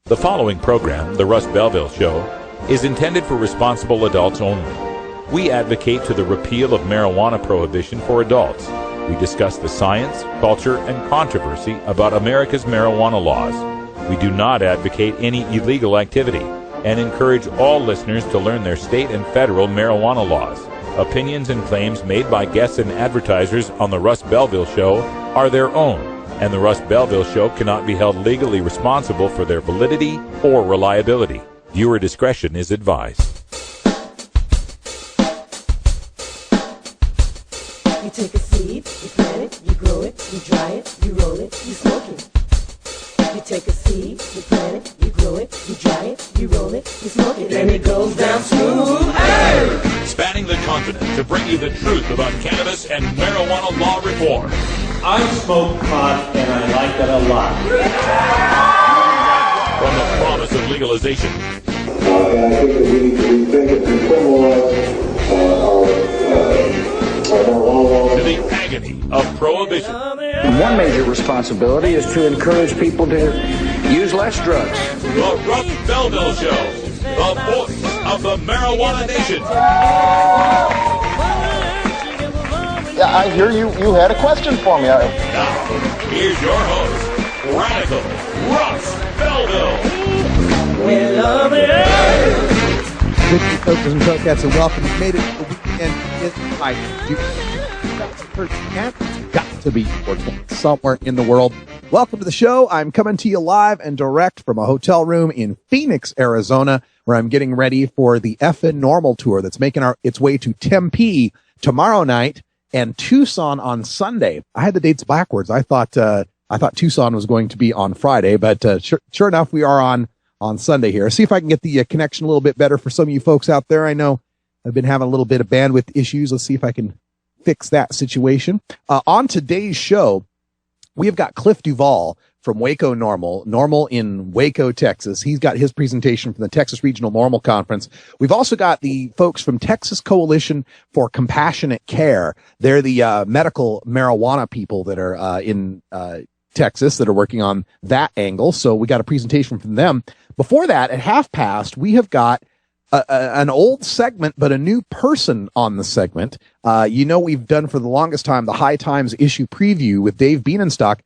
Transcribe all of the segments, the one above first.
The following program, The Russ Belville Show, is intended for responsible adults only. We advocate to the repeal of marijuana prohibition for adults. We discuss the science, culture, and controversy about America's marijuana laws. We do not advocate any illegal activity and encourage all listeners to learn their state and federal marijuana laws. Opinions and claims made by guests and advertisers on The Russ Belville Show are their own, and The Russ Belville Show cannot be held legally responsible for their validity or reliability. Viewer discretion is advised. You take a seed, you plant it, you grow it, you dry it, you roll it, you smoke it. You take a seed, you plant it, you grow it, you dry it, you roll it, you smoke it, and it goes down smooth. Hey! Spanning the continent to bring you the truth about cannabis and marijuana law reform. I smoke pot and I like it a lot. From the promise of legalization. And I think that we need to rethink it and criminalize our marijuana laws. To the agony of prohibition. One major responsibility is to encourage people to use less drugs. The Russ Belville Show, the voice of the marijuana nation. Yeah, I hear you had a question for me. Now, here's your host, Radical Russ Belville. We love it. Good evening, folks and Hellcats, and welcome. You've made it to the weekend. It's like it's got to be somewhere in the world. Welcome to the show. I'm coming to you live and direct from a hotel room in Phoenix, Arizona, where I'm getting ready for the FN Normal Tour that's making its way to Tempe tomorrow night and Tucson on Sunday. I had the dates backwards. I thought Tucson was going to be on Friday, but sure enough, we are on Sunday here. See if I can get the connection a little bit better for some of you folks out there. I know I've been having a little bit of bandwidth issues. Let's see if I can fix that situation. On today's show, we have got Cliff Duvall from Waco Normal in Waco, Texas. He's got his presentation from the Texas Regional Normal Conference. We've also got the folks from Texas Coalition for Compassionate Care. They're the medical marijuana people that are in Texas that are working on that angle. So we got a presentation from them. Before that, at past, we have got an old segment, but a new person on the segment. We've done for the longest time the High Times issue preview with Dave Bienenstock.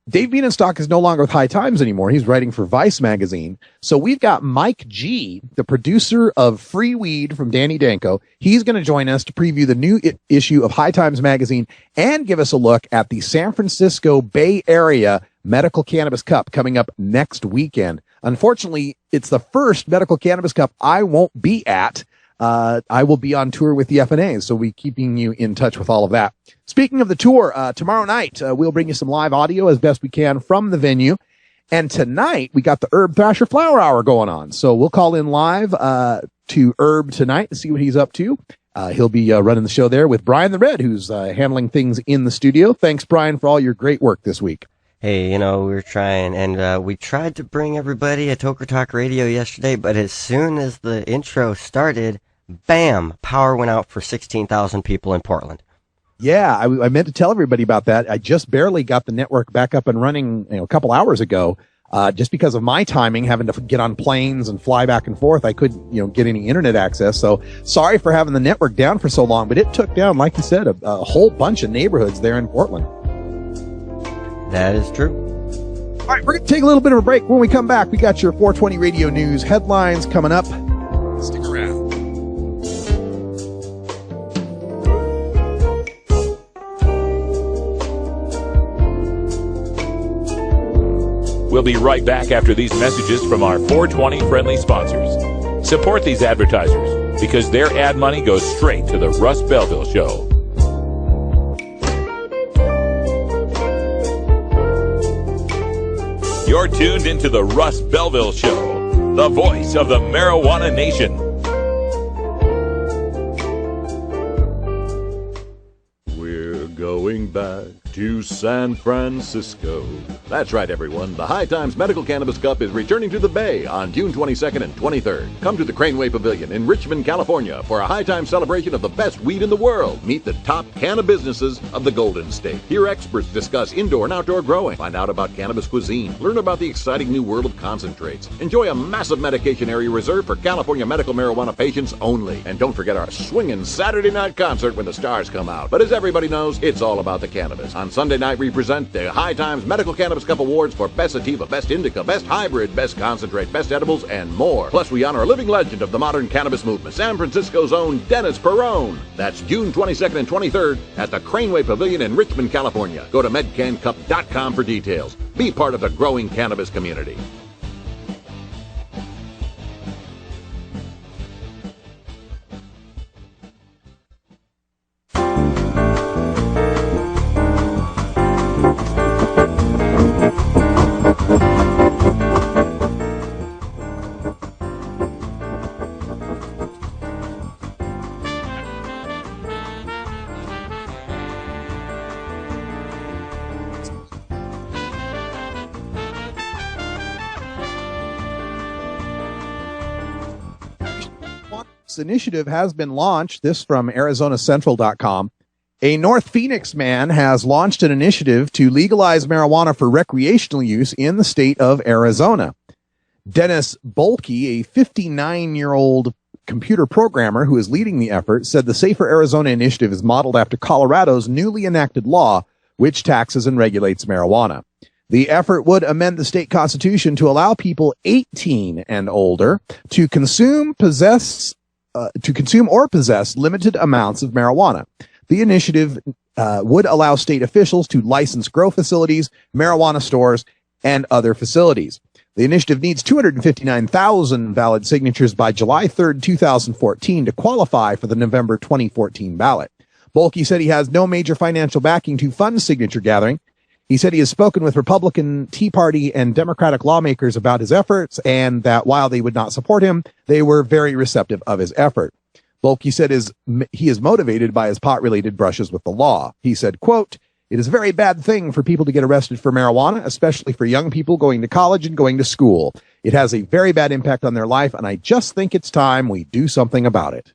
Dave Bienenstock is no longer with High Times anymore. He's writing for Vice magazine. So we've got Mike G, the producer of Free Weed from Danny Danko. He's going to join us to preview the new issue of High Times magazine and give us a look at the San Francisco Bay Area Medical Cannabis Cup coming up next weekend. Unfortunately, it's the first Medical Cannabis Cup I won't be at. I will be on tour with the FNA, so we're keeping you in touch with all of that. Speaking of the tour, tomorrow night, we'll bring you some live audio as best we can from the venue. And tonight, we got the Herb Thrasher Flower Hour going on. So we'll call in live to Herb tonight to see what he's up to. He'll be running the show there with Brian the Red, who's handling things in the studio. Thanks, Brian, for all your great work this week. Hey, we're trying, and we tried to bring everybody a Toker Talk radio yesterday, but as soon as the intro started, bam, power went out for 16,000 people in Portland. Yeah, I meant to tell everybody about that. I just barely got the network back up and running a couple hours ago. Just because of my timing, having to get on planes and fly back and forth, I couldn't, get any internet access. So sorry for having the network down for so long, but it took down, like you said, a whole bunch of neighborhoods there in Portland. That is true. All right, we're going to take a little bit of a break. When we come back, we got your 420 radio news headlines coming up. Stick around. We'll be right back after these messages from our 420 friendly sponsors. Support these advertisers because their ad money goes straight to the Russ Belville Show. You're tuned into the Russ Belville Show, the voice of the marijuana nation. We're going back to San Francisco. That's right, everyone. The High Times Medical Cannabis Cup is returning to the Bay on June 22nd and 23rd. Come to the Craneway Pavilion in Richmond, California for a High Times celebration of the best weed in the world. Meet the top cannabis businesses of the Golden State. Hear experts discuss indoor and outdoor growing. Find out about cannabis cuisine. Learn about the exciting new world of concentrates. Enjoy a massive medication area reserved for California medical marijuana patients only. And don't forget our swinging Saturday night concert when the stars come out. But as everybody knows, it's all about the cannabis. On Sunday night, we present the High Times Medical Cannabis Cup Awards for Best Sativa, Best Indica, Best Hybrid, Best Concentrate, Best Edibles, and more. Plus, we honor a living legend of the modern cannabis movement, San Francisco's own Dennis Perrone. That's June 22nd and 23rd at the Craneway Pavilion in Richmond, California. Go to medcancup.com for details. Be part of the growing cannabis community. Initiative has been launched. This from ArizonaCentral.com. A North Phoenix man has launched an initiative to legalize marijuana for recreational use in the state of Arizona. Dennis Bolke, a 59-year-old computer programmer who is leading the effort, said the Safer Arizona initiative is modeled after Colorado's newly enacted law, which taxes and regulates marijuana. The effort would amend the state constitution to allow people 18 and older to consume or possess limited amounts of marijuana. The initiative would allow state officials to license grow facilities, marijuana stores, and other facilities. The initiative needs 259,000 valid signatures by July 3rd, 2014 to qualify for the November 2014 ballot. Bolke said he has no major financial backing to fund signature gathering. He said he has spoken with Republican, Tea Party, and Democratic lawmakers about his efforts, and that while they would not support him, they were very receptive of his effort. Bolke said he is motivated by his pot-related brushes with the law. He said, quote, "It is a very bad thing for people to get arrested for marijuana, especially for young people going to college and going to school. It has a very bad impact on their life, and I just think it's time we do something about it."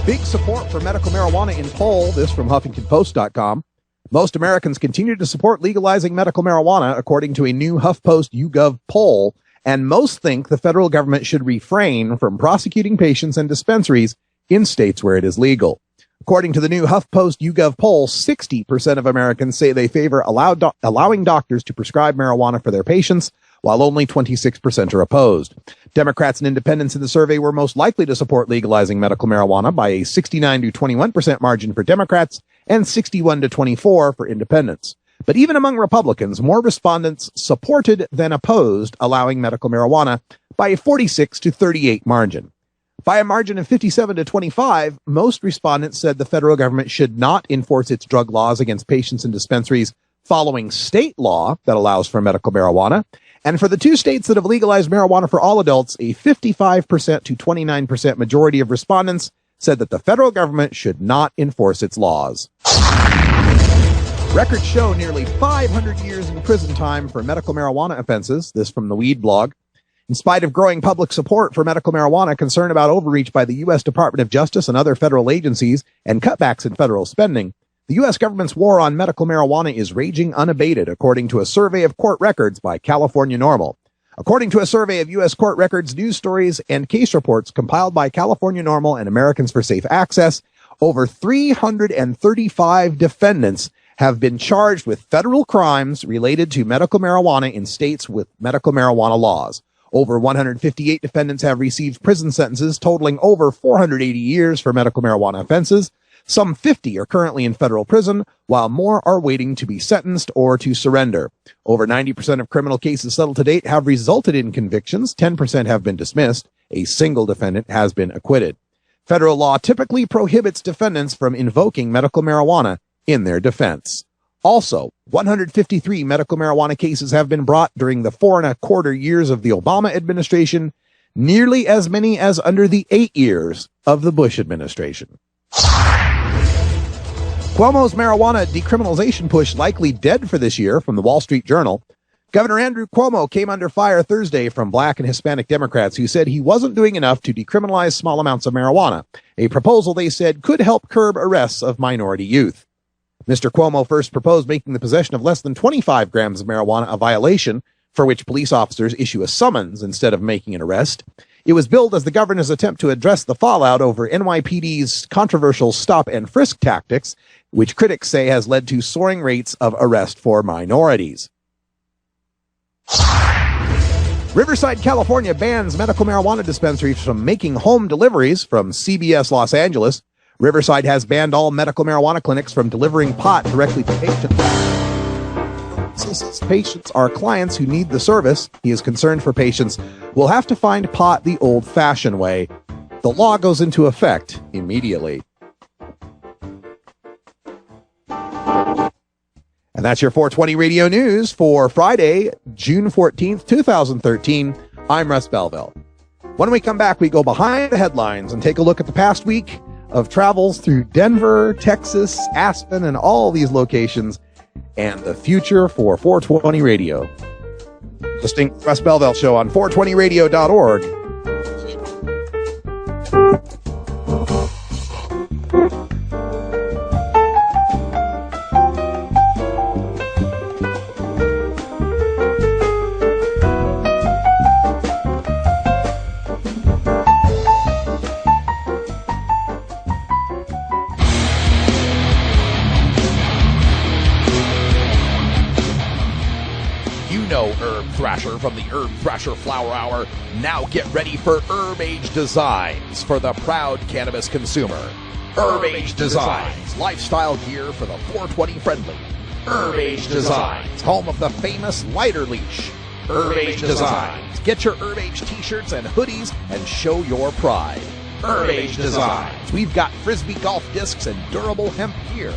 Big support for medical marijuana in poll. This from HuffingtonPost.com. Most Americans continue to support legalizing medical marijuana, according to a new HuffPost YouGov poll, and most think the federal government should refrain from prosecuting patients and dispensaries in states where it is legal. According to the new HuffPost YouGov poll, 60% of Americans say they favor allowing doctors to prescribe marijuana for their patients, while only 26% are opposed. Democrats and independents in the survey were most likely to support legalizing medical marijuana by a 69 to 21% margin for Democrats and 61 to 24 for independents. But even among Republicans, more respondents supported than opposed allowing medical marijuana by a 46 to 38 margin. By a margin of 57 to 25, most respondents said the federal government should not enforce its drug laws against patients and dispensaries following state law that allows for medical marijuana. And for the two states that have legalized marijuana for all adults, a 55% to 29% majority of respondents said that the federal government should not enforce its laws. Records show nearly 500 years in prison time for medical marijuana offenses. This from the Weed blog. In spite of growing public support for medical marijuana, concern about overreach by the U.S. Department of Justice and other federal agencies, and cutbacks in federal spending, the U.S. government's war on medical marijuana is raging unabated, according to a survey of court records by California Normal. According to a survey of U.S. court records, news stories, and case reports compiled by California Normal and Americans for Safe Access, over 335 defendants have been charged with federal crimes related to medical marijuana in states with medical marijuana laws. Over 158 defendants have received prison sentences totaling over 480 years for medical marijuana offenses. Some 50 are currently in federal prison, while more are waiting to be sentenced or to surrender. Over 90% of criminal cases settled to date have resulted in convictions. 10% have been dismissed. A single defendant has been acquitted. Federal law typically prohibits defendants from invoking medical marijuana in their defense. Also, 153 medical marijuana cases have been brought during the 4.25 years of the Obama administration, nearly as many as under the 8 years of the Bush administration. Cuomo's marijuana decriminalization push likely dead for this year, from the Wall Street Journal. Governor Andrew Cuomo came under fire Thursday from Black and Hispanic Democrats who said he wasn't doing enough to decriminalize small amounts of marijuana, a proposal they said could help curb arrests of minority youth. Mr. Cuomo first proposed making the possession of less than 25 grams of marijuana a violation, for which police officers issue a summons instead of making an arrest. It was billed as the governor's attempt to address the fallout over NYPD's controversial stop and frisk tactics, which critics say has led to soaring rates of arrest for minorities. Riverside, California bans medical marijuana dispensaries from making home deliveries, from CBS Los Angeles. Riverside has banned all medical marijuana clinics from delivering pot directly to patients. Since patients are clients who need the service, he is concerned for patients will have to find pot the old-fashioned way. The law goes into effect immediately. And that's your 420 Radio News for Friday, June 14th, 2013. I'm Russ Belville. When we come back, we go behind the headlines and take a look at the past week of travels through Denver, Texas, Aspen, and all these locations, and the future for 420 Radio. Listening to the Russ Belville Show on 420radio.org. From the Herb Thrasher Flower Hour. Now get ready for Herb Age Designs for the proud cannabis consumer. Herb Age Designs, lifestyle gear for the 420 friendly. Herb Age Designs, home of the famous lighter leash. Herb Age Designs, get your Herb Age t-shirts and hoodies and show your pride. Herb Age Designs, we've got frisbee golf discs and durable hemp gear.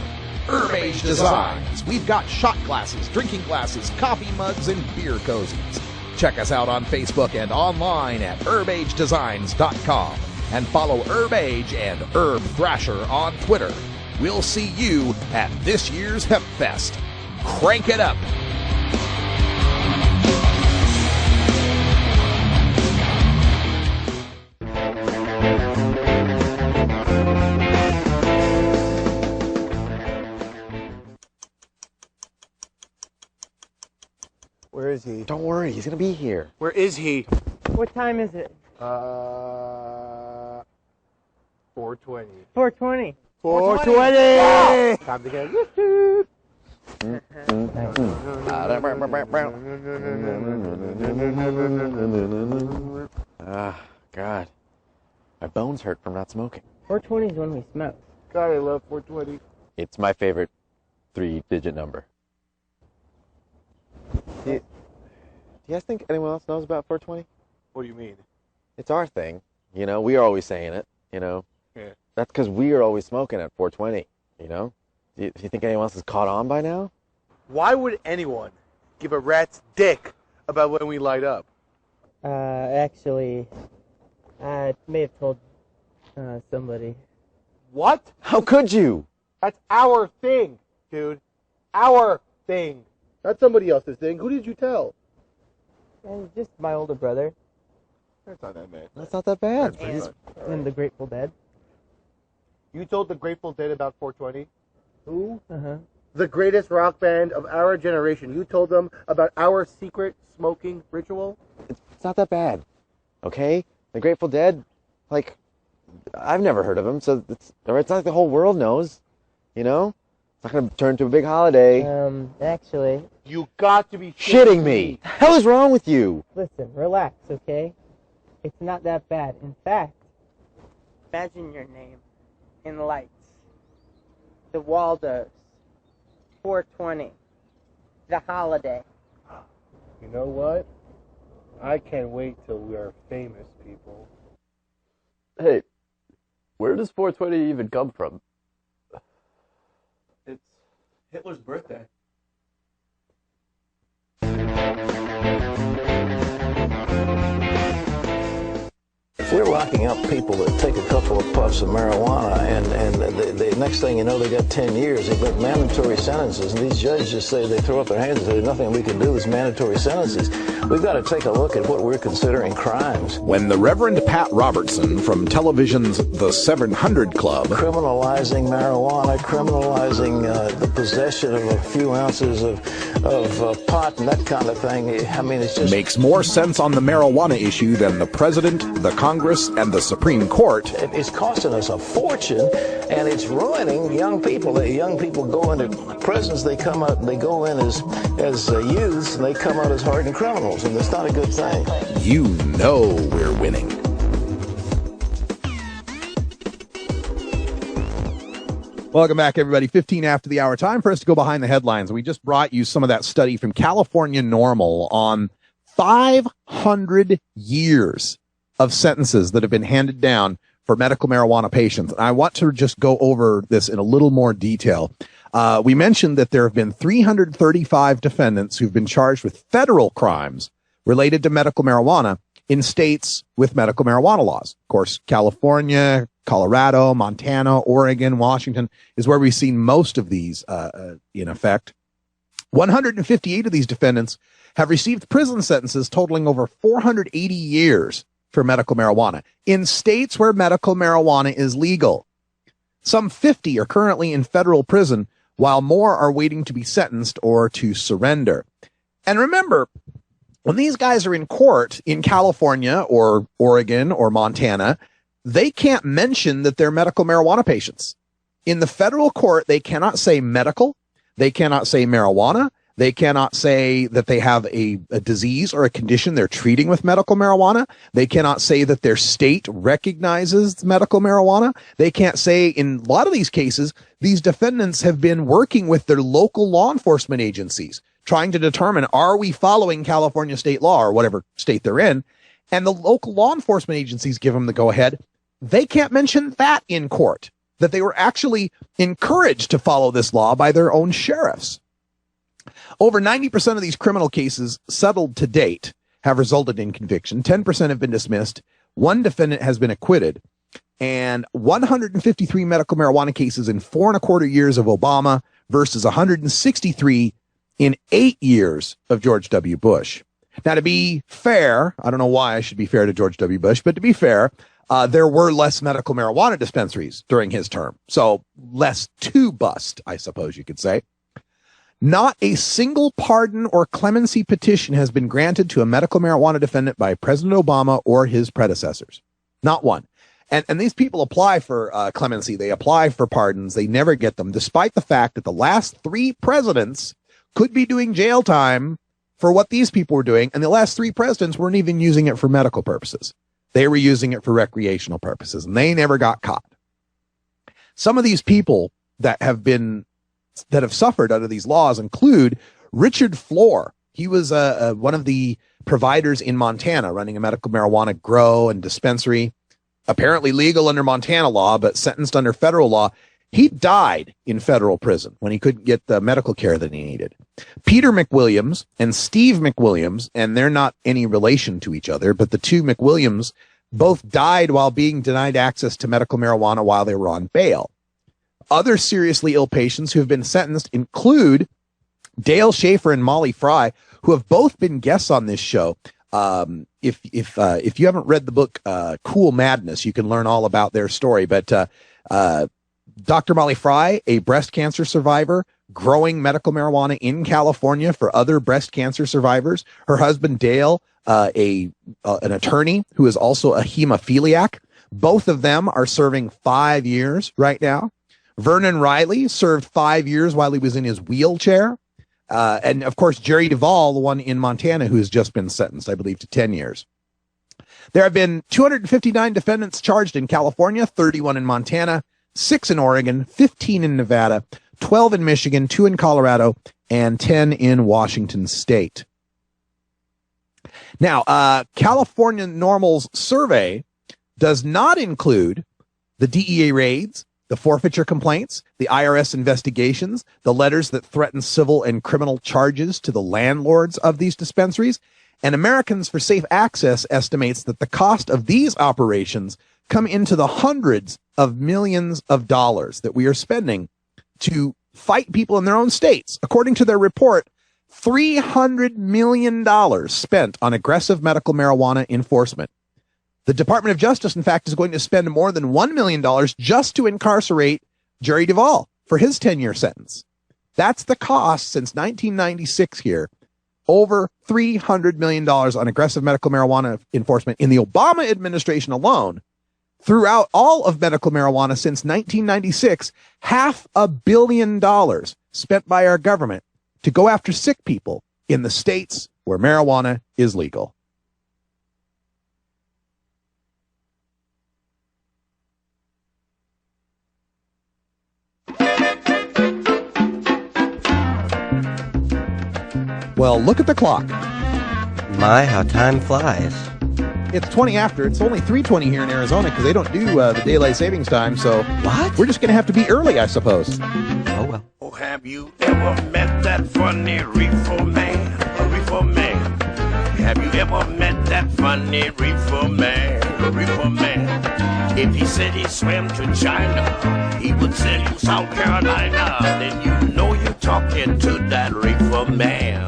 Herb Age Designs, we've got shot glasses, drinking glasses, coffee mugs, and beer cozies. Check us out on Facebook and online at herbagedesigns.com, and follow Herb Age and Herb Thrasher on Twitter. We'll see you at this year's Hemp Fest. Crank it up! Where is he? Don't worry, he's gonna be here. Where is he? What time is it? 4:20. 4:20. 4:20! Time to get God. My bones hurt from not smoking. 4:20 is when we smoke. God, I love 4:20. It's my favorite 3-digit number. Do you guys think anyone else knows about 420? What do you mean? It's our thing. You know, we are always saying it, you know. Yeah. That's because we are always smoking at 420, you know. Do you think anyone else has caught on by now? Why would anyone give a rat's dick about when we light up? Actually, I may have told somebody. What? How could you? That's our thing, dude. Our thing. Not somebody else's thing. Who did you tell? Just my older brother. That's not that bad. That's not that bad. And the Grateful Dead. You told the Grateful Dead about 420? Who? The greatest rock band of our generation. You told them about our secret smoking ritual? It's not that bad, okay? The Grateful Dead, like, I've never heard of them, so it's not like the whole world knows, you know? It's not going to turn into a big holiday. Actually... You got to be shitting me! The hell is wrong with you? Listen, relax, okay? It's not that bad. In fact, imagine your name in lights. The Waldos. 420. The holiday. You know what? I can't wait till we are famous people. Hey, where does 420 even come from? It's Hitler's birthday. if we're locking up people that take a couple of puffs of marijuana and the next thing you know, they got 10 years, they've got mandatory sentences, and these judges just say, they throw up their hands and say, there's nothing we can do, there's mandatory sentences. We've got to take a look at what we're considering crimes. When the Reverend Pat Robertson from television's The 700 Club criminalizing marijuana, criminalizing the possession of a few ounces of pot and that kind of thing, I mean, it's just... makes more sense on the marijuana issue than the president, the Congress, and the Supreme Court. It's costing us a fortune, and it's ruining young people. The young people go into prisons, they come out, they go in as youths, and they come out as hardened criminals, and it's not a good thing. You know we're winning. Welcome back, everybody. 15 after the hour. Time for us to go behind the headlines. We just brought you some of that study from California Normal on 500 years of sentences that have been handed down for medical marijuana patients. And I want to just go over this in a little more detail. We mentioned that there have been 335 defendants who've been charged with federal crimes related to medical marijuana in states with medical marijuana laws. Of course, California, Colorado, Montana, Oregon, Washington is where we've seen most of these in effect. 158 of these defendants have received prison sentences totaling over 480 years for medical marijuana in states where medical marijuana is legal. Some 50 are currently in federal prison, while more are waiting to be sentenced or to surrender. And remember, when these guys are in court in California or Oregon or Montana, they can't mention that they're medical marijuana patients. In the federal court, they cannot say medical. They cannot say marijuana. They cannot say that they have a disease or a condition they're treating with medical marijuana. They cannot say that their state recognizes medical marijuana. They can't say, in a lot of these cases, these defendants have been working with their local law enforcement agencies, trying to determine, are we following California state law or whatever state they're in? And the local law enforcement agencies give them the go-ahead. They can't mention that in court, that they were actually encouraged to follow this law by their own sheriffs. Over 90% of these criminal cases settled to date have resulted in conviction. 10% have been dismissed. One defendant has been acquitted. And 153 medical marijuana cases in 4.25 years of Obama versus 163 in 8 years of George W. Bush. Now, to be fair, I don't know why I should be fair to George W. Bush, but to be fair, there were less medical marijuana dispensaries during his term. So less to bust, I suppose you could say. Not a single pardon or clemency petition has been granted to a medical marijuana defendant by President Obama or his predecessors. Not one. And these people apply for clemency. They apply for pardons. They never get them, despite the fact that the last 3 presidents could be doing jail time for what these people were doing. And the last 3 presidents weren't even using it for medical purposes. They were using it for recreational purposes, and they never got caught. Some of these people that have suffered under these laws include Richard Floor. He was one of the providers in Montana running a medical marijuana grow and dispensary, apparently legal under Montana law, but sentenced under federal law. He died in federal prison when he couldn't get the medical care that he needed. Peter McWilliams and Steve McWilliams, and they're not any relation to each other, but the two McWilliams both died while being denied access to medical marijuana while they were on bail. Other seriously ill patients who have been sentenced include Dale Schaefer and Molly Fry, who have both been guests on this show. If you haven't read the book Cool Madness, you can learn all about their story. But Dr. Molly Fry, a breast cancer survivor, growing medical marijuana in California for other breast cancer survivors. Her husband Dale, an attorney who is also a hemophiliac. Both of them are serving 5 years right now. Vernon Riley served 5 years while he was in his wheelchair. And of course, Jerry Duvall, the one in Montana who has just been sentenced, I believe, to 10 years. There have been 259 defendants charged in California, 31 in Montana, 6 in Oregon, 15 in Nevada, 12 in Michigan, 2 in Colorado, and 10 in Washington State. Now, California Normal's survey does not include the DEA raids, the forfeiture complaints, the IRS investigations, the letters that threaten civil and criminal charges to the landlords of these dispensaries, And Americans for Safe Access estimates that the cost of these operations come into the hundreds of millions of dollars that we are spending to fight people in their own states. According to their report, $300 million spent on aggressive medical marijuana enforcement. The Department of Justice, in fact, is going to spend more than $1 million just to incarcerate Jerry Duvall for his 10-year sentence. That's the cost since 1996 here. Over $300 million on aggressive medical marijuana enforcement in the Obama administration alone. Throughout all of medical marijuana since 1996, $500 million spent by our government to go after sick people in the states where marijuana is legal. Well, look at the clock. My, how time flies. It's 20 after. It's only 3:20 here in Arizona because they don't do the daylight savings time. So what? We're just going to have to be early, I suppose. Oh, well. Oh, have you ever met that funny reefer man? A reefer man. Have you ever met that funny reefer man? A reefer man. If he said he swam to China, he would sell you South Carolina. Then you know you're talking to that reefer man.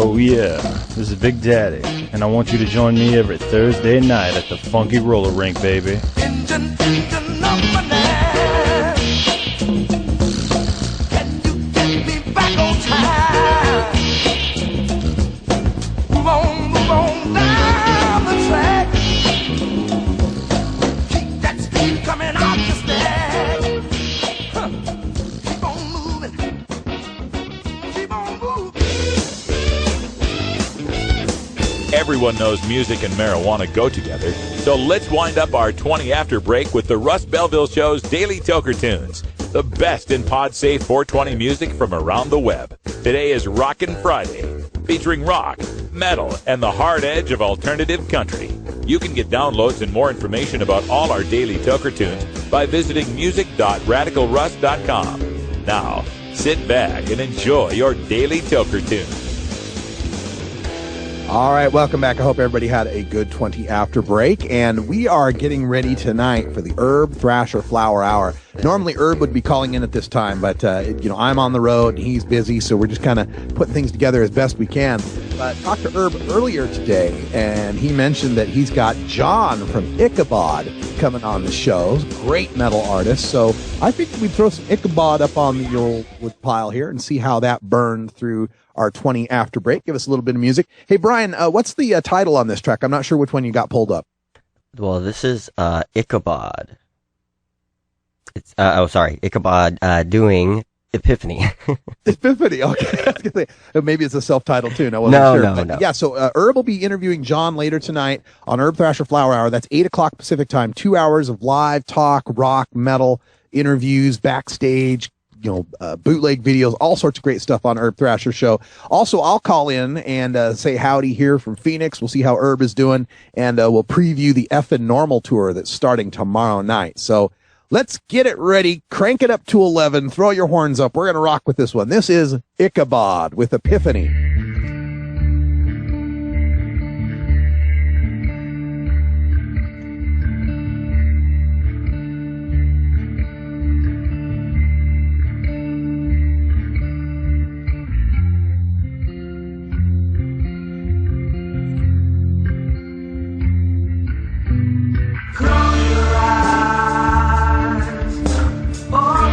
Oh yeah, this is Big Daddy, and I want you to join me every Thursday night at the Funky Roller Rink, baby. Engine number 9. Can you get me back on time? Move on down the track. Keep that speed coming out the stack. Huh. Keep on moving. Keep on moving. Everyone knows music and marijuana go together, so let's wind up our 20 after break with the Russ Belville Show's Daily Toker Tunes, the best in pod-safe 420 music from around the web. Today is Rockin' Friday, featuring rock, metal, and the hard edge of alternative country. You can get downloads and more information about all our Daily Toker Tunes by visiting music.radicalruss.com. Now, sit back and enjoy your Daily Toker Tunes. All right, welcome back. I hope everybody had a good 20 after break, and we are getting ready tonight for the Herb Thrasher Flower Hour. Normally, Herb would be calling in at this time, but I'm on the road and he's busy, so we're just kind of putting things together as best we can. But I talked to Herb earlier today, and he mentioned that he's got John from Ichabod coming on the show. Great metal artist, so I think we'd throw some Ichabod up on the old wood pile here and see how that burned through our 20 after break. Give us a little bit of music. Hey, Brian, what's the title on this track? I'm not sure which one you got pulled up. Well, this is Ichabod. It's Ichabod doing Epiphany. Epiphany, okay. Maybe it's a self-titled tune. I wasn't sure. No. Yeah, so Herb will be interviewing John later tonight on Herb Thrasher Flower Hour. That's 8 o'clock Pacific time. 2 hours of live talk, rock, metal, interviews, backstage, bootleg videos, all sorts of great stuff on Herb Thrasher Show. Also, I'll call in and say howdy here from Phoenix. We'll see how Herb is doing, and we'll preview the Effin' Normal tour that's starting tomorrow night. So let's get it ready. Crank it up to 11. Throw your horns up. We're going to rock with this one. This is Ichabod with Epiphany. Find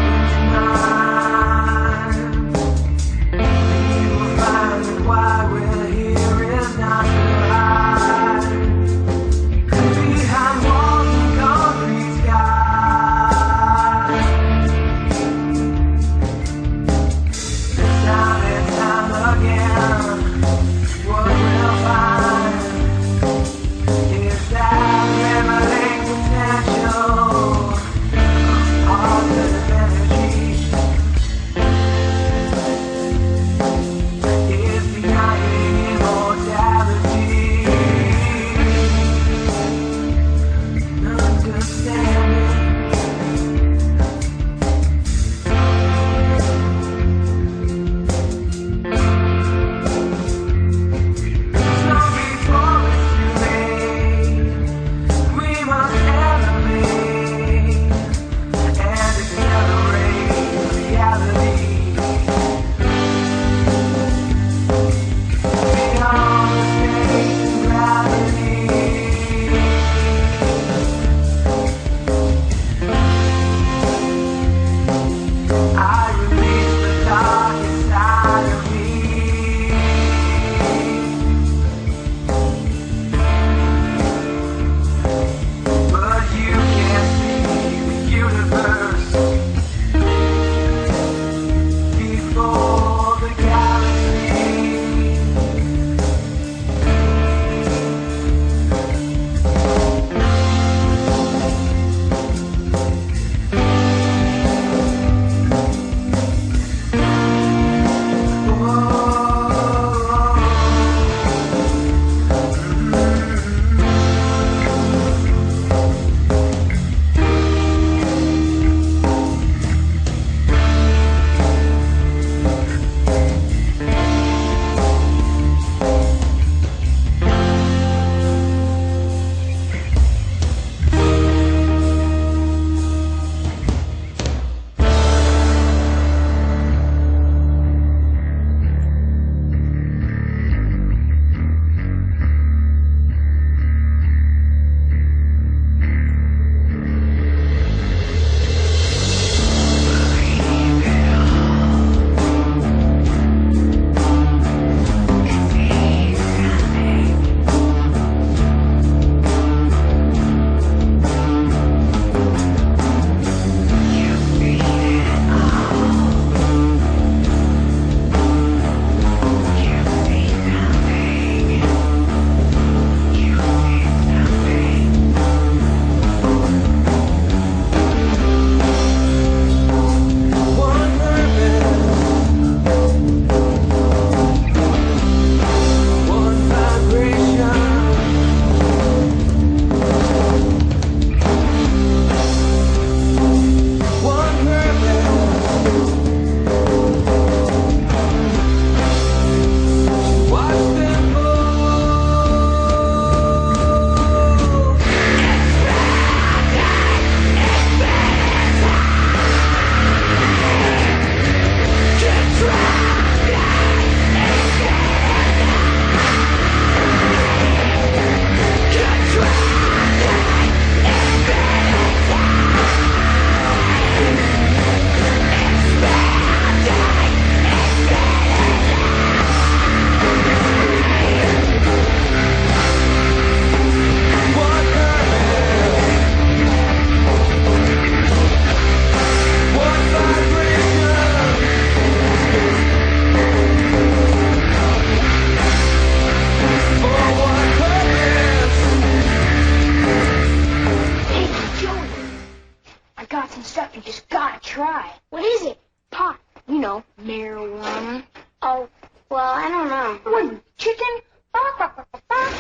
You know, marijuana. Oh, well, I don't know. What, chicken?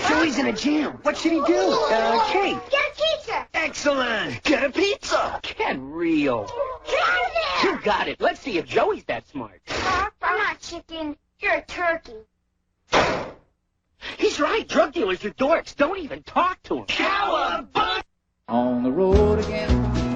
Joey's in a jam. What should he do? Cake. Get a pizza. Excellent. Get a pizza. Get real. Get out of there. You got it. Let's see if Joey's that smart. I'm not chicken. You're a turkey. He's right. Drug dealers are dorks. Don't even talk to him. Cowabunga! On the road again.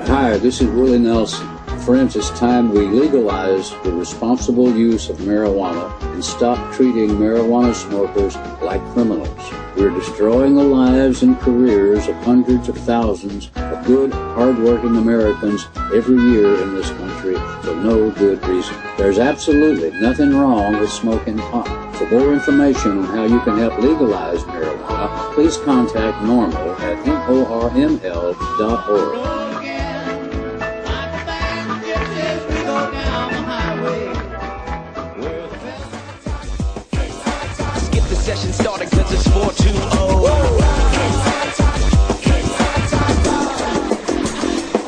Hi, this is Willie Nelson. Friends, it's time we legalize the responsible use of marijuana and stop treating marijuana smokers like criminals. We're destroying the lives and careers of hundreds of thousands of good, hard-working Americans every year in this country for no good reason. There's absolutely nothing wrong with smoking pot. For more information on how you can help legalize marijuana, please contact NORML at NORML.org. Session started cause it's 420.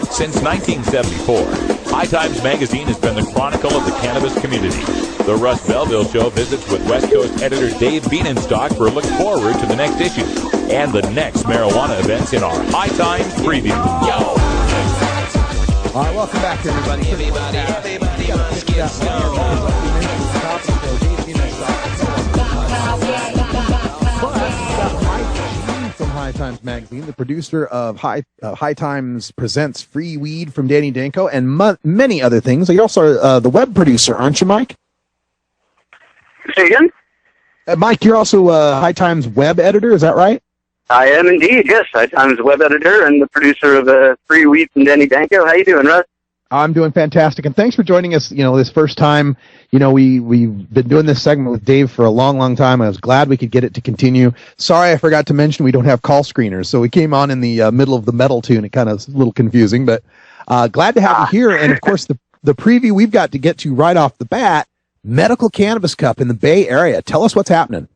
Since 1974, High Times Magazine has been the chronicle of the cannabis community. The Russ Belville Show visits with West Coast editor Dave Bienenstock for a look forward to the next issue and the next marijuana events in our High Times preview. Yo! All right, welcome back, everybody. Everybody must get some. From High Times Magazine, the producer of High Times Presents Free Weed from Danny Danko, and many other things. You're also the web producer, aren't you, Mike? Say again? Mike, you're also High Times web editor, is that right? I am indeed, yes. High Times web editor and the producer of Free Weed from Danny Danko. How you doing, Russ? I'm doing fantastic, and thanks for joining us. This first time. We've been doing this segment with Dave for a long, long time. I was glad we could get it to continue. Sorry, I forgot to mention we don't have call screeners, so we came on in the middle of the metal tune. It kind of is a little confusing, but glad to have you here. And of course, the preview we've got to get to right off the bat: Medical Cannabis Cup in the Bay Area. Tell us what's happening.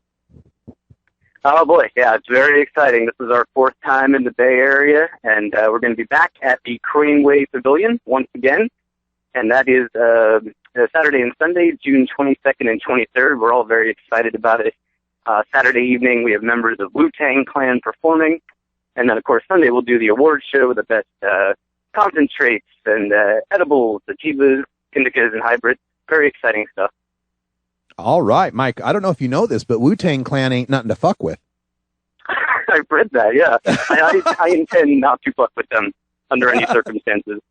Oh boy, yeah, it's very exciting. This is our fourth time in the Bay Area, and we're going to be back at the Craneway Pavilion once again, and that is Saturday and Sunday, June 22nd and 23rd. We're all very excited about it. Saturday evening, we have members of Wu-Tang Clan performing, and then, of course, Sunday we'll do the award show with the best concentrates and edibles, sativas, indicas, and hybrids. Very exciting stuff. All right, Mike, I don't know if you know this, but Wu-Tang Clan ain't nothing to fuck with. I've read that, yeah. I intend not to fuck with them under any circumstances.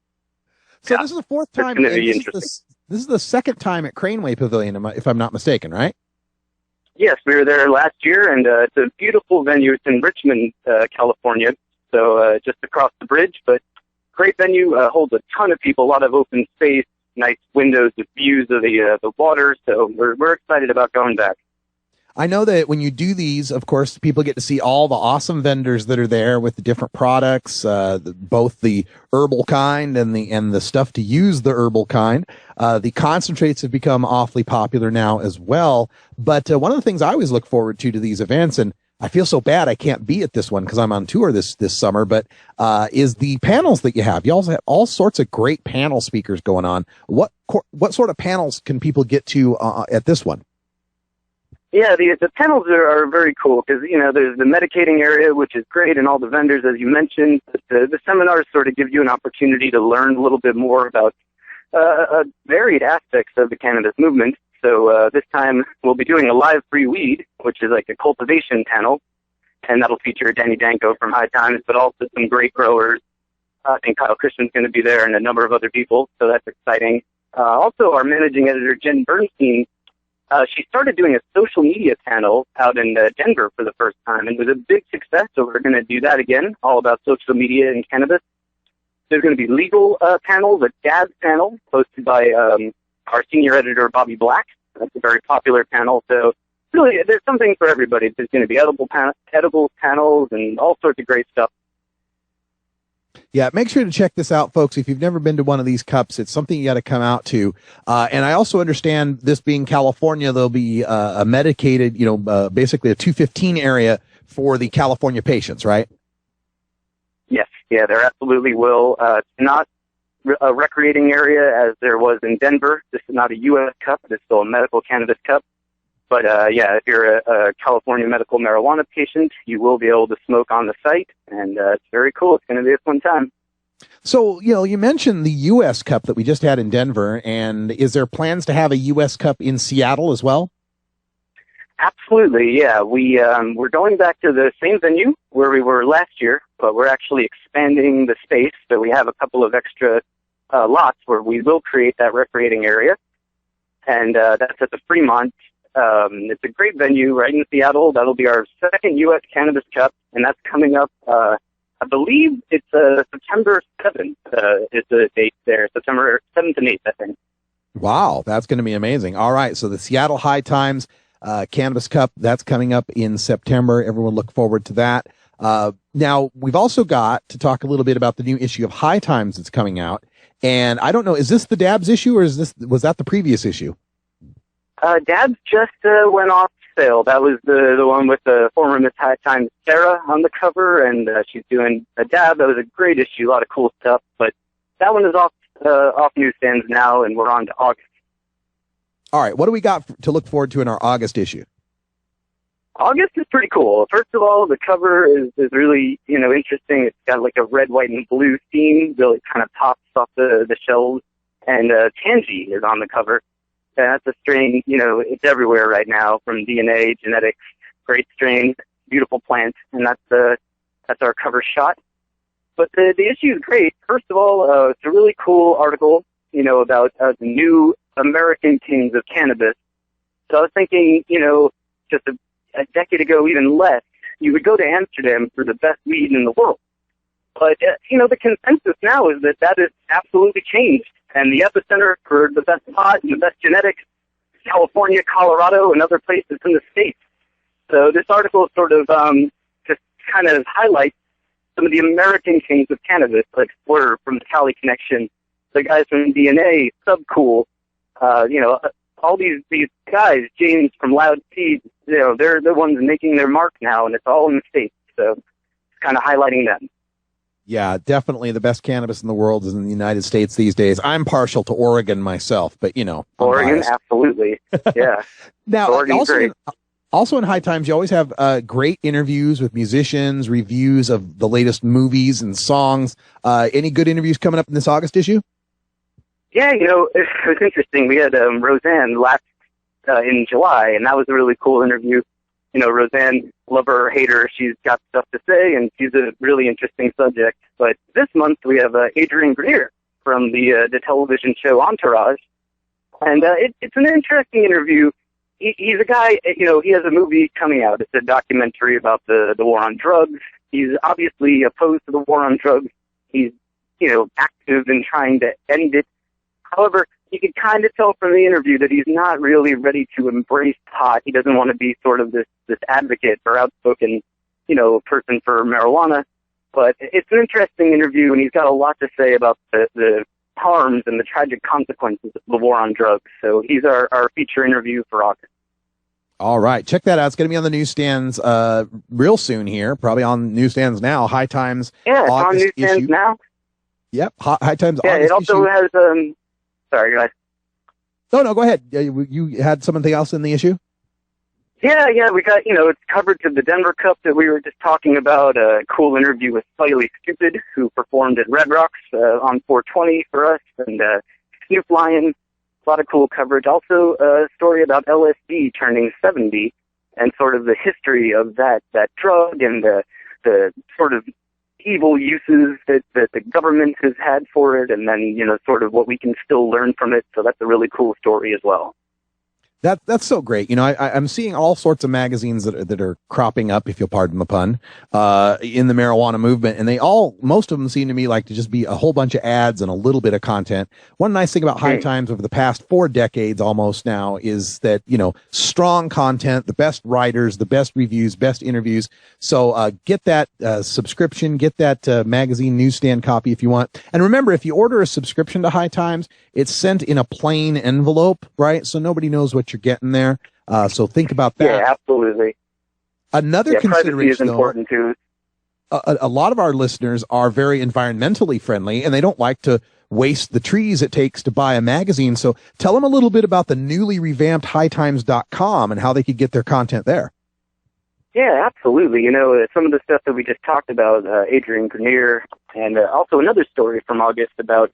So yeah, this is the fourth time. This is the second time at Craneway Pavilion, if I'm not mistaken, right? Yes, we were there last year, and it's a beautiful venue. It's in Richmond, California, so just across the bridge, but great venue, holds a ton of people, a lot of open space, nice windows with views of the water, so we're excited about going back. I know that when you do these, of course, people get to see all the awesome vendors that are there with the different products, both the herbal kind and the stuff to use the herbal kind. The concentrates have become awfully popular now as well. But one of the things I always look forward to these events, and I feel so bad I can't be at this one because I'm on tour this summer, but is the panels that you have. You also have all sorts of great panel speakers going on. What sort of panels can people get to at this one? Yeah, the panels are very cool because, there's the medicating area, which is great, and all the vendors, as you mentioned. But the seminars sort of give you an opportunity to learn a little bit more about varied aspects of the cannabis movement. So this time we'll be doing a live free weed, which is like a cultivation panel, and that'll feature Danny Danko from High Times, but also some great growers. I think Kyle Christian's going to be there and a number of other people, so that's exciting. Also, our managing editor, Jen Bernstein, she started doing a social media panel out in Denver for the first time, and it was a big success, so we're going to do that again, all about social media and cannabis. There's going to be legal panels, a jazz panel hosted by our senior editor, Bobby Black. That's a very popular panel, so really there's something for everybody. There's going to be edible panels and all sorts of great stuff. Yeah, make sure to check this out, folks. If you've never been to one of these cups, it's something you got to come out to. And I also understand, this being California, there'll be a medicated, basically a 215 area for the California patients, right? Yes, yeah, there absolutely will. It's not a recreating area as there was in Denver. This is not a U.S. cup. It's still a medical cannabis cup. But, if you're a California medical marijuana patient, you will be able to smoke on the site, and it's very cool. It's going to be a fun time. So, you mentioned the U.S. Cup that we just had in Denver, and is there plans to have a U.S. Cup in Seattle as well? Absolutely, yeah. We're going back to the same venue where we were last year, but we're actually expanding the space, so we have a couple of extra lots where we will create that recreating area, and that's at the Fremont. It's a great venue right in Seattle. That'll be our second U.S. Cannabis Cup, and that's coming up, I believe it's September 7th is the date there, September 7th and 8th, I think. Wow, that's going to be amazing. All right, so the Seattle High Times Cannabis Cup, that's coming up in September. Everyone look forward to that. Now, we've also got to talk a little bit about the new issue of High Times that's coming out. And I don't know, is this the Dabs issue or was that the previous issue? Dabs just went off sale. That was the one with the former Miss High Times Sarah on the cover, and she's doing a dab. That was a great issue, a lot of cool stuff. But that one is off newsstands now, and we're on to August. All right, what do we got to look forward to in our August issue? August is pretty cool. First of all, the cover is really, interesting. It's got like a red, white, and blue theme, really kind of pops off the shelves. And Tangy is on the cover. That's a strain, it's everywhere right now, from DNA, genetics, great strain, beautiful plant, and that's our cover shot. But the issue is great. First of all, it's a really cool article, about the new American kings of cannabis. So I was thinking, just a decade ago, even less, you would go to Amsterdam for the best weed in the world. But, the consensus now is that has absolutely changed. And the epicenter for the best pot and the best genetics, California, Colorado, and other places in the States. So this article sort of just kind of highlights some of the American kings of cannabis, like Swerve from the Cali Connection, the guys from DNA, Subcool, all these guys, James from Loud Seed, they're the ones making their mark now, and it's all in the States. So it's kind of highlighting them. Yeah, definitely the best cannabis in the world is in the United States these days. I'm partial to Oregon myself, but Oregon, absolutely. Yeah. Now, Oregon's great. Also in High Times, you always have great interviews with musicians, reviews of the latest movies and songs. Any good interviews coming up in this August issue? Yeah, it was interesting. We had Roseanne last in July, and that was a really cool interview. Roseanne, lover or hater, she's got stuff to say, and she's a really interesting subject. But this month we have Adrian Greer from the television show Entourage, and it's an interesting interview. He's a guy, he has a movie coming out. It's a documentary about the war on drugs. He's obviously opposed to the war on drugs. He's, active in trying to end it. However, you could kind of tell from the interview that he's not really ready to embrace pot. He doesn't want to be sort of this advocate or outspoken, person for marijuana. But it's an interesting interview, and he's got a lot to say about the harms and the tragic consequences of the war on drugs. So he's our feature interview for August. All right. Check that out. It's going to be on the newsstands real soon here, probably on newsstands now. High Times. Yeah, it's August on newsstands issue. now. Yep. High Times. Yeah, August it also issue. has sorry, guys. No, go ahead. You had something else in the issue? Yeah, we got, it's coverage of the Denver Cup that we were just talking about, a cool interview with Slightly Stupid, who performed at Red Rocks on 420 for us, and Snoop Lion, a lot of cool coverage. Also a story about LSD turning 70, and sort of the history of that drug and the sort of evil uses that the government has had for it, and then, sort of what we can still learn from it. So that's a really cool story as well. That's so great. I'm seeing all sorts of magazines that are cropping up, if you'll pardon the pun, in the marijuana movement. And most of them seem to me like to just be a whole bunch of ads and a little bit of content. One nice thing about High Times over the past 4 decades almost now is that, strong content, the best writers, the best reviews, best interviews. So, get that, subscription, get that, magazine newsstand copy if you want. And remember, if you order a subscription to High Times, it's sent in a plain envelope, right? So nobody knows what you're getting there. So think about that. Yeah, absolutely. Another privacy consideration is important too. a lot of our listeners are very environmentally friendly, and they don't like to waste the trees it takes to buy a magazine. So tell them a little bit about the newly revamped hightimes.com and how they could get their content there. Yeah, absolutely. You know, some of the stuff that we just talked about, Adrian Grenier, and also another story from August about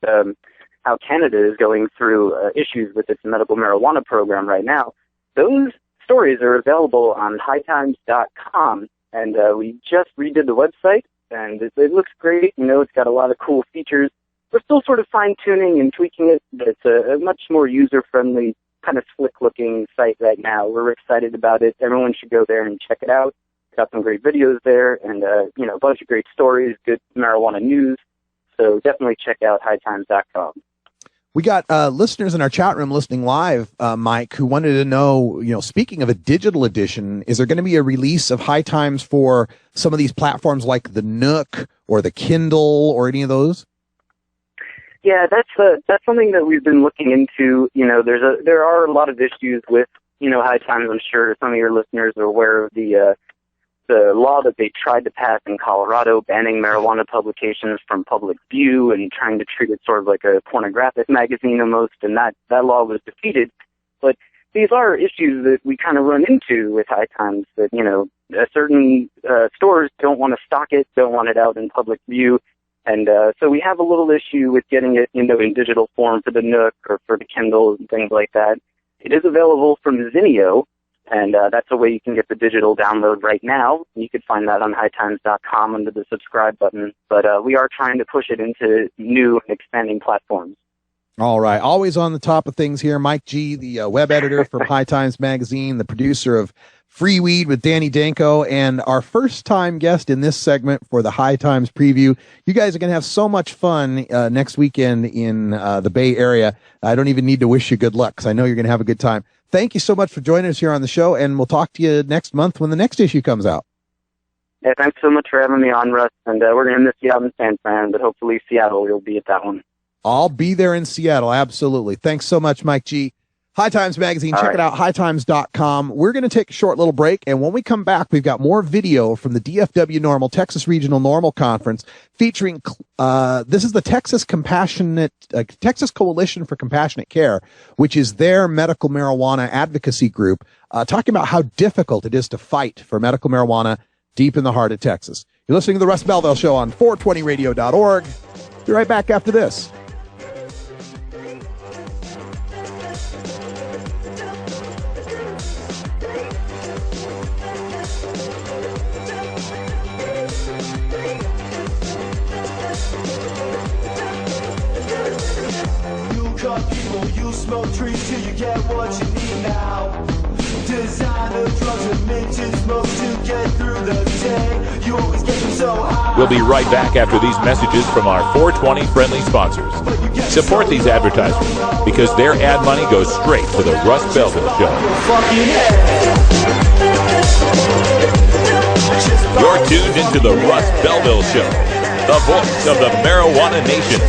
how Canada is going through issues with its medical marijuana program right now. Those stories are available on hightimes.com, and we just redid the website, and it looks great. You know, it's got a lot of cool features. We're still sort of fine-tuning and tweaking it, but it's a much more user-friendly, kind of slick-looking site right now. We're excited about it. Everyone should go there and check it out. Got some great videos there, and you know, a bunch of great stories, good marijuana news. So definitely check out hightimes.com. We got listeners in our chat room listening live, Mike, who wanted to know, you know, speaking of a digital edition, is there going to be a release of High Times for some of these platforms like the Nook or the Kindle or any of those? Yeah, that's something that we've been looking into. You know, there are a lot of issues with, you know, High Times. I'm sure some of your listeners are aware of the law that they tried to pass in Colorado, banning marijuana publications from public view and trying to treat it sort of like a pornographic magazine almost, and that law was defeated. But these are issues that we kind of run into with High Times, that, you know, certain stores don't want to stock it, don't want it out in public view. And so we have a little issue with getting it, you know, in digital form for the Nook or for the Kindle and things like that. It is available from Zinio, and that's a way you can get the digital download right now. You can find that on hightimes.com under the subscribe button. But we are trying to push it into new and expanding platforms. All right. Always on the top of things here. Mike G., the web editor from High Times Magazine, the producer of Free Weed with Danny Danko, and our first time guest in this segment for the High Times preview. You guys are going to have so much fun next weekend in the Bay Area. I don't even need to wish you good luck because I know you're going to have a good time. Thank you so much for joining us here on the show, and we'll talk to you next month when the next issue comes out. Yeah, thanks so much for having me on, Russ, and we're going to miss you out in San Fran, but hopefully Seattle, you'll be at that one. I'll be there in Seattle, absolutely. Thanks so much, Mike G. High Times Magazine, check it out, hightimes.com. We're going to take a short little break, and when we come back, we've got more video from the DFW Normal, Texas Regional Normal Conference, featuring, this is the Texas Coalition for Compassionate Care, which is their medical marijuana advocacy group, talking about how difficult it is to fight for medical marijuana deep in the heart of Texas. You're listening to the Russ Belville Show on 420radio.org. Be right back after this. Smoke trees till you get what you need now. Designer drugs and minted smoke to get through the day. You always get them so high. We'll be right back after these messages from our 420 friendly sponsors. Support these advertisers because their ad money goes straight to the Russ Belville Show. You're tuned into the Russ Belville Show, the voice of the marijuana nation.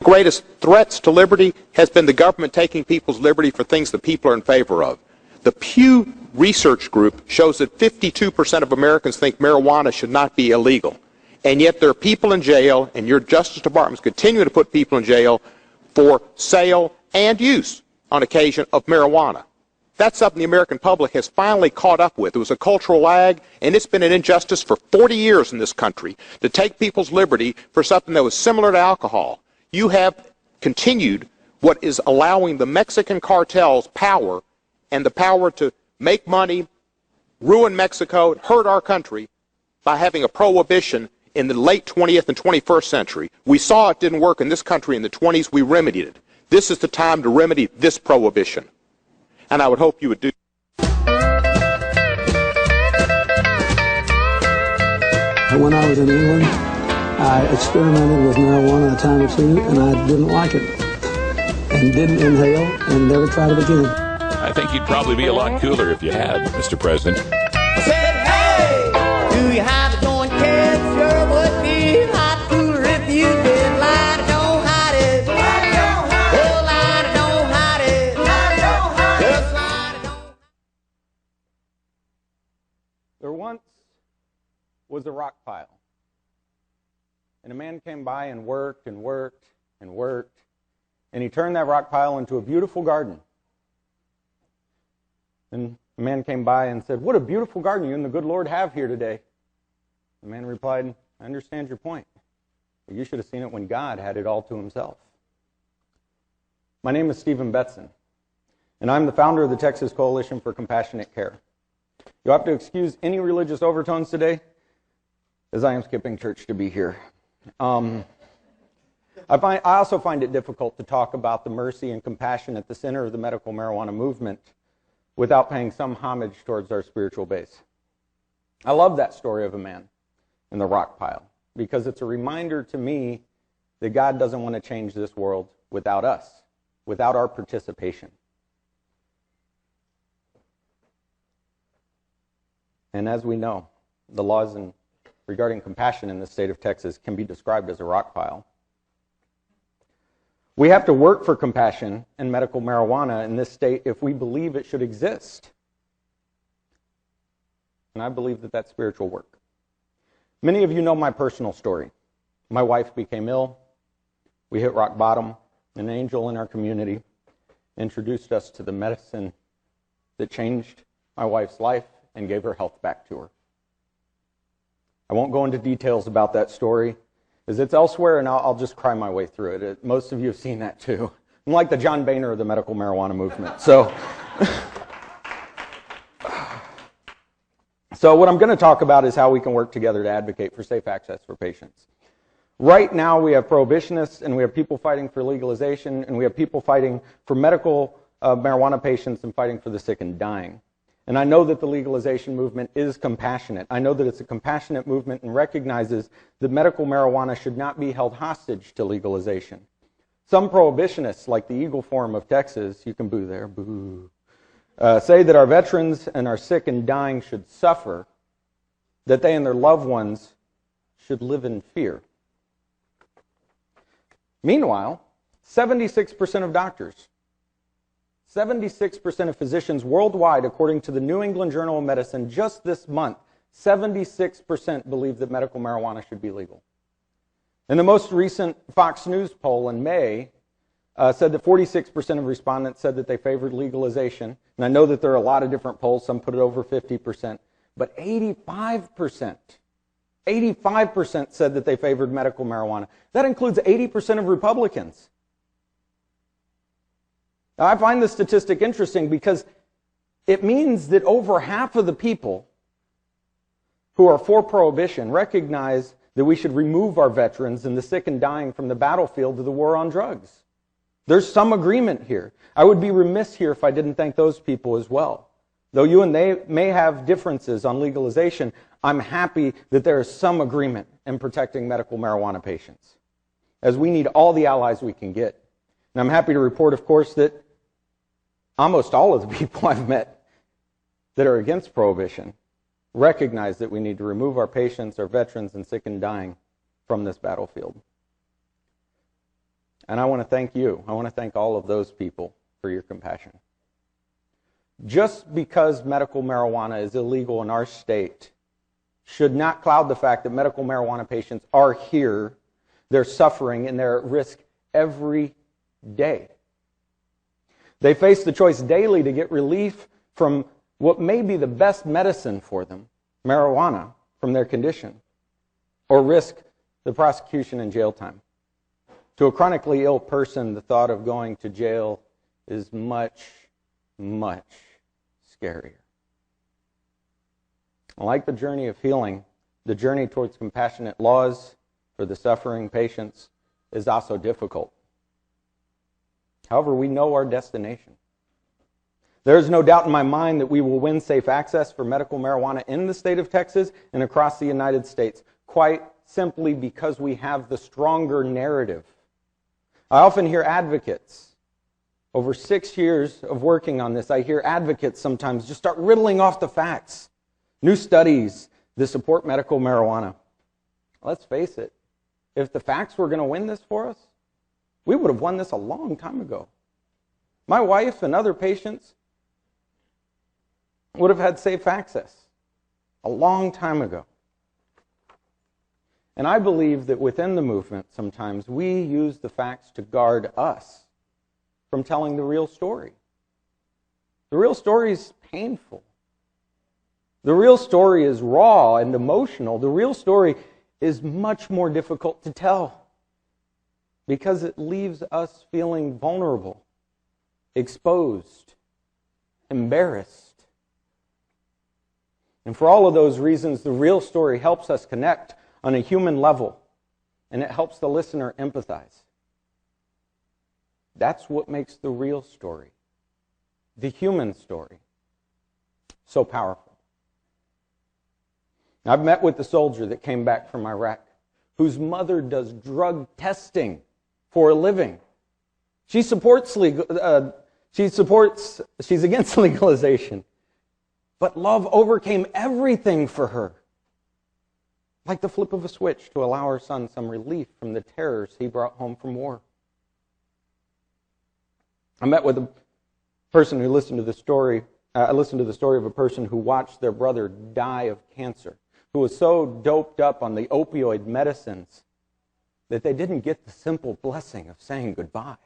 Greatest threats to liberty has been the government taking people's liberty for things that people are in favor of. The Pew Research Group shows that 52% of Americans think marijuana should not be illegal. And yet there are people in jail, and your Justice Department is continuing to put people in jail for sale and use on occasion of marijuana. That's something the American public has finally caught up with. It was a cultural lag, and it's been an injustice for 40 years in this country to take people's liberty for something that was similar to alcohol. You have continued what is allowing the Mexican cartels power and the power to make money, ruin Mexico, hurt our country by having a prohibition in the late 20th and 21st century. We saw it didn't work in this country in the 20s. We remedied it. This is the time to remedy this prohibition. And I would hope you would do. When I was in England, I experimented with marijuana a time or two, and I didn't like it, and didn't inhale, and never tried it again. I think you'd probably be a lot cooler if you had, Mr. President. Said, hey, do you have a joint, kids? Sure would be a lot cooler if you did. Lie, don't hide it. Lie, don't hide it. Oh, lie, don't hide it. Lie, don't hide it. was a rock pile. And a man came by and worked and worked and worked, and he turned that rock pile into a beautiful garden. And a man came by and said, "What a beautiful garden you and the good Lord have here today." The man replied, "I understand your point, but you should have seen it when God had it all to himself." My name is Stephen Betson, and I'm the founder of the Texas Coalition for Compassionate Care. You'll have to excuse any religious overtones today, as I am skipping church to be here. I also find it difficult to talk about the mercy and compassion at the center of the medical marijuana movement without paying some homage towards our spiritual base. I love that story of a man in the rock pile because it's a reminder to me that God doesn't want to change this world without us, without our participation. And as we know, the laws regarding compassion in the state of Texas can be described as a rock pile. We have to work for compassion and medical marijuana in this state if we believe it should exist. And I believe that that's spiritual work. Many of you know my personal story. My wife became ill. We hit rock bottom. An angel in our community introduced us to the medicine that changed my wife's life and gave her health back to her. I won't go into details about that story, as it's elsewhere, and I'll just cry my way through it. Most of you have seen that too. I'm like the John Boehner of the medical marijuana movement. So what I'm going to talk about is how we can work together to advocate for safe access for patients. Right now, we have prohibitionists, and we have people fighting for legalization, and we have people fighting for medical marijuana patients and fighting for the sick and dying. And I know that the legalization movement is compassionate. I know that it's a compassionate movement and recognizes that medical marijuana should not be held hostage to legalization. Some prohibitionists, like the Eagle Forum of Texas, you can boo there, boo, say that our veterans and our sick and dying should suffer, that they and their loved ones should live in fear. Meanwhile, 76% of doctors, 76% of physicians worldwide, according to the New England Journal of Medicine, just this month, 76% believe that medical marijuana should be legal. In the most recent Fox News poll in May, said that 46% of respondents said that they favored legalization. And I know that there are a lot of different polls. Some put it over 50%. But 85% said that they favored medical marijuana. That includes 80% of Republicans. Now, I find this statistic interesting because it means that over half of the people who are for prohibition recognize that we should remove our veterans and the sick and dying from the battlefield of the war on drugs. There's some agreement here. I would be remiss here if I didn't thank those people as well. Though you and they may have differences on legalization, I'm happy that there is some agreement in protecting medical marijuana patients, as we need all the allies we can get. And I'm happy to report, of course, that almost all of the people I've met that are against prohibition recognize that we need to remove our patients, our veterans, and sick and dying from this battlefield. And I want to thank you. I want to thank all of those people for your compassion. Just because medical marijuana is illegal in our state should not cloud the fact that medical marijuana patients are here, they're suffering, and they're at risk every day. They face the choice daily to get relief from what may be the best medicine for them, marijuana, from their condition, or risk the prosecution and jail time. To a chronically ill person, the thought of going to jail is much, much scarier. Like the journey of healing, the journey towards compassionate laws for the suffering patients is also difficult. However, we know our destination. There is no doubt in my mind that we will win safe access for medical marijuana in the state of Texas and across the United States, quite simply because we have the stronger narrative. I often hear advocates. Over 6 years of working on this, I hear advocates sometimes just start riddling off the facts. New studies that support medical marijuana. Let's face it, if the facts were going to win this for us, we would have won this a long time ago. My wife and other patients would have had safe access a long time ago. And I believe that within the movement, sometimes we use the facts to guard us from telling the real story. The real story is painful. The real story is raw and emotional. The real story is much more difficult to tell because it leaves us feeling vulnerable, exposed, embarrassed. And for all of those reasons, the real story helps us connect on a human level, and it helps the listener empathize. That's what makes the real story, the human story, so powerful. I've met with the soldier that came back from Iraq, whose mother does drug testing for a living. She's against legalization, but love overcame everything for her. Like the flip of a switch to allow her son some relief from the terrors he brought home from war. I met with a person who listened to the story. I listened to the story of a person who watched their brother die of cancer, who was so doped up on the opioid medicines that they didn't get the simple blessing of saying goodbye.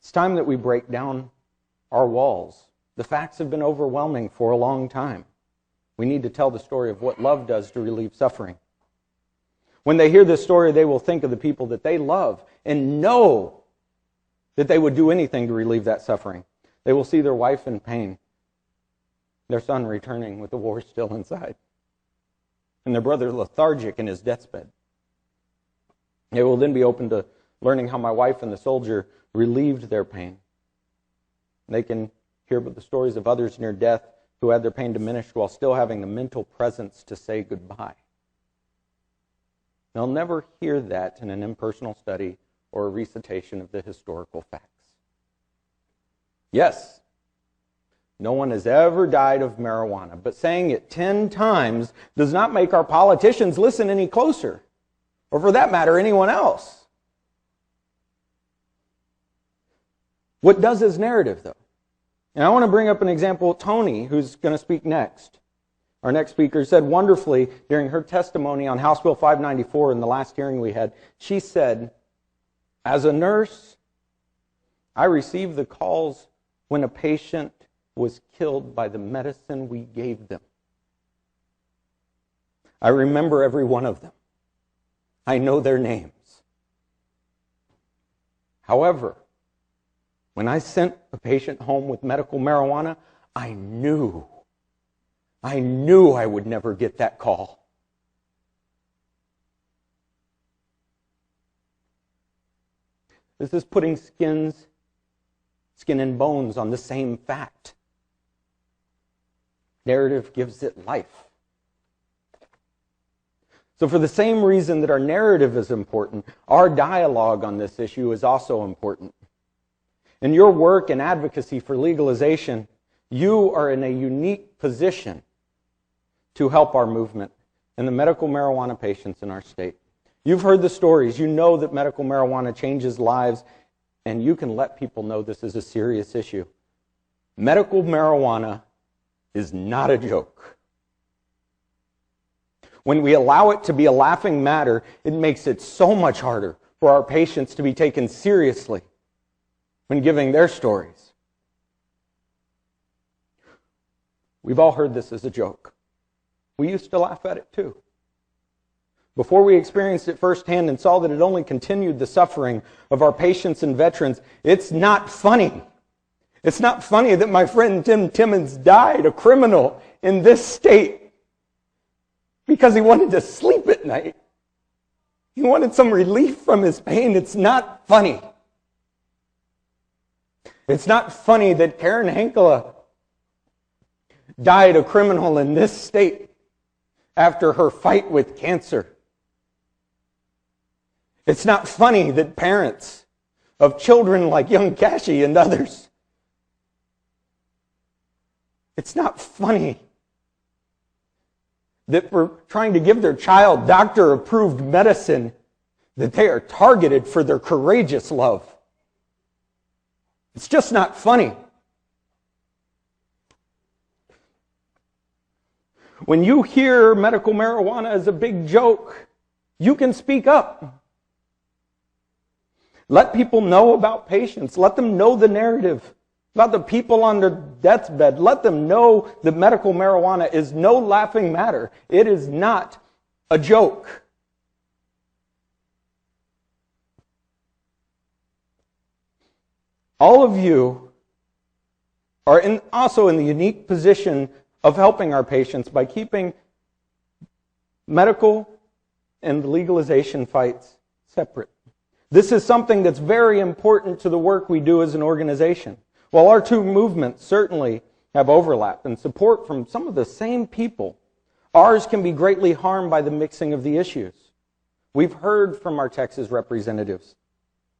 It's time that we break down our walls. The facts have been overwhelming for a long time. We need to tell the story of what love does to relieve suffering. When they hear this story, they will think of the people that they love and know that they would do anything to relieve that suffering. They will see their wife in pain, their son returning with the war still inside, and their brother lethargic in his deathbed. They will then be open to learning how my wife and the soldier relieved their pain. They can hear about the stories of others near death who had their pain diminished while still having the mental presence to say goodbye. They'll never hear that in an impersonal study or a recitation of the historical facts. Yes, no one has ever died of marijuana, but saying it 10 times does not make our politicians listen any closer, or for that matter, anyone else. What does is narrative, though. And I want to bring up an example. Tony, who's going to speak next. Our next speaker said wonderfully during her testimony on House Bill 594 in the last hearing we had. She said, as a nurse, I received the calls when a patient was killed by the medicine we gave them. I remember every one of them. I know their names. However, when I sent a patient home with medical marijuana, I knew I would never get that call. This is putting skin and bones on the same fact. Narrative gives it life. So for the same reason that our narrative is important, our dialogue on this issue is also important. In your work and advocacy for legalization, you are in a unique position to help our movement and the medical marijuana patients in our state. You've heard the stories. You know that medical marijuana changes lives, and you can let people know this is a serious issue. Medical marijuana is not a joke. When we allow it to be a laughing matter, it makes it so much harder for our patients to be taken seriously when giving their stories. We've all heard this as a joke. We used to laugh at it too. Before we experienced it firsthand and saw that it only continued the suffering of our patients and veterans, it's not funny. It's not funny that my friend Tim Timmons died, a criminal in this state, because he wanted to sleep at night. He wanted some relief from his pain. It's not funny. It's not funny that Karen Hankala died a criminal in this state after her fight with cancer. It's not funny that parents of children like young Cassie and others, it's not funny that for trying to give their child doctor-approved medicine that they are targeted for their courageous love. It's just not funny. When you hear medical marijuana as a big joke, you can speak up. Let people know about patients. Let them know the narrative about the people on their deathbed. Let them know that medical marijuana is no laughing matter. It is not a joke. All of you are also in the unique position of helping our patients by keeping medical and legalization fights separate. This is something that's very important to the work we do as an organization. While our two movements certainly have overlap and support from some of the same people, ours can be greatly harmed by the mixing of the issues. We've heard from our Texas representatives.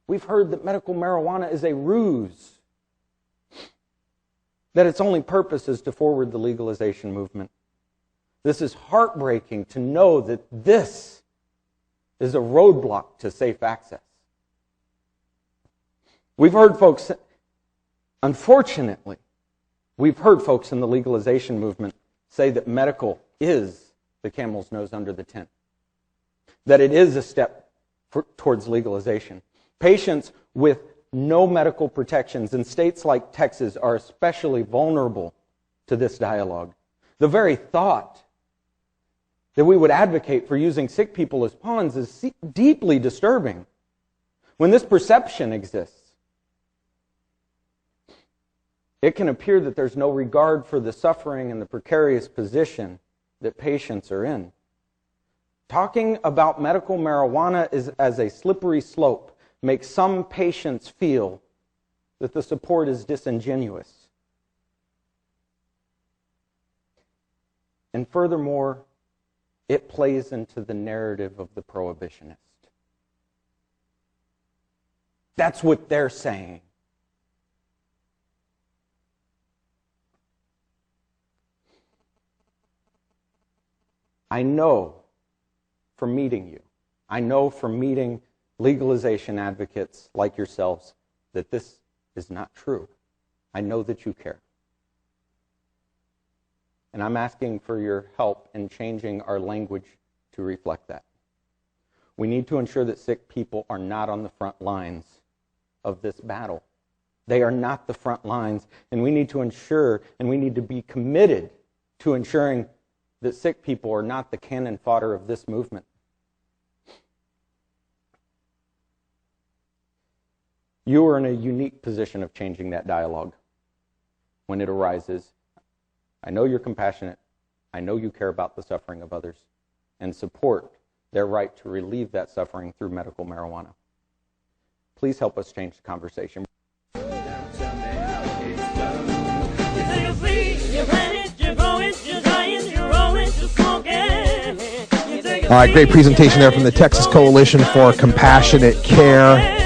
We've heard that medical marijuana is a ruse, that its only purpose is to forward the legalization movement. This is heartbreaking to know that this is a roadblock to safe access. We've heard folks, unfortunately, we've heard folks in the legalization movement say that medical is the camel's nose under the tent, that it is a step towards legalization. Patients with no medical protections in states like Texas are especially vulnerable to this dialogue. The very thought that we would advocate for using sick people as pawns is deeply disturbing. When this perception exists, it can appear that there's no regard for the suffering and the precarious position that patients are in. Talking about medical marijuana as a slippery slope makes some patients feel that the support is disingenuous. And furthermore, it plays into the narrative of the prohibitionist. That's what they're saying. I know from meeting you, I know from meeting legalization advocates like yourselves that this is not true. I know that you care. And I'm asking for your help in changing our language to reflect that. We need to ensure that sick people are not on the front lines of this battle. They are not the front lines, and we need to ensure, and we need to be committed to ensuring that sick people are not the cannon fodder of this movement. You are in a unique position of changing that dialogue when it arises. I know you're compassionate. I know you care about the suffering of others and support their right to relieve that suffering through medical marijuana. Please help us change the conversation. All right, great presentation there from the Texas Coalition for Compassionate Care.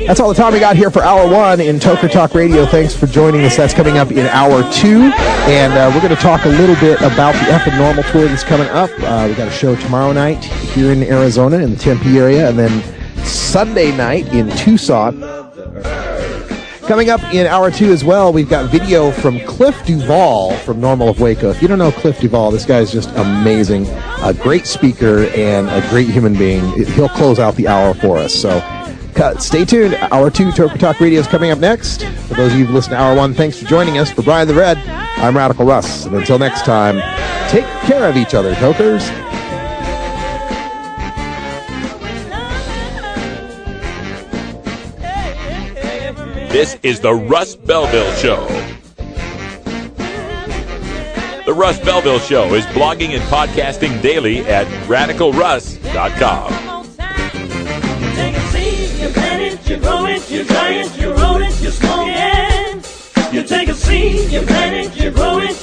That's all the time we got here for Hour 1 in Toker Talk Radio. Thanks for joining us. That's coming up in Hour 2. And we're going to talk a little bit about the F and Normal tour that's coming up. We got a show tomorrow night here in Arizona in the Tempe area, and then Sunday night in Tucson. Coming up in Hour 2 as well, we've got video from Cliff Duvall from Normal of Waco. If you don't know Cliff Duvall, this guy is just amazing. A great speaker and a great human being. He'll close out the hour for us. So stay tuned. Hour 2, Toker Talk Radio is coming up next. For those of you who've listened to Hour 1, thanks for joining us. For Brian the Red, I'm Radical Russ. And until next time, take care of each other, Tokers. This is the Russ Belville Show. The Russ Belville Show is blogging and podcasting daily at radicalruss.com. You take a seed, you plant it, you grow it, you dry it, you roll it, you smoke it. You take a seed, you plant it, you grow it,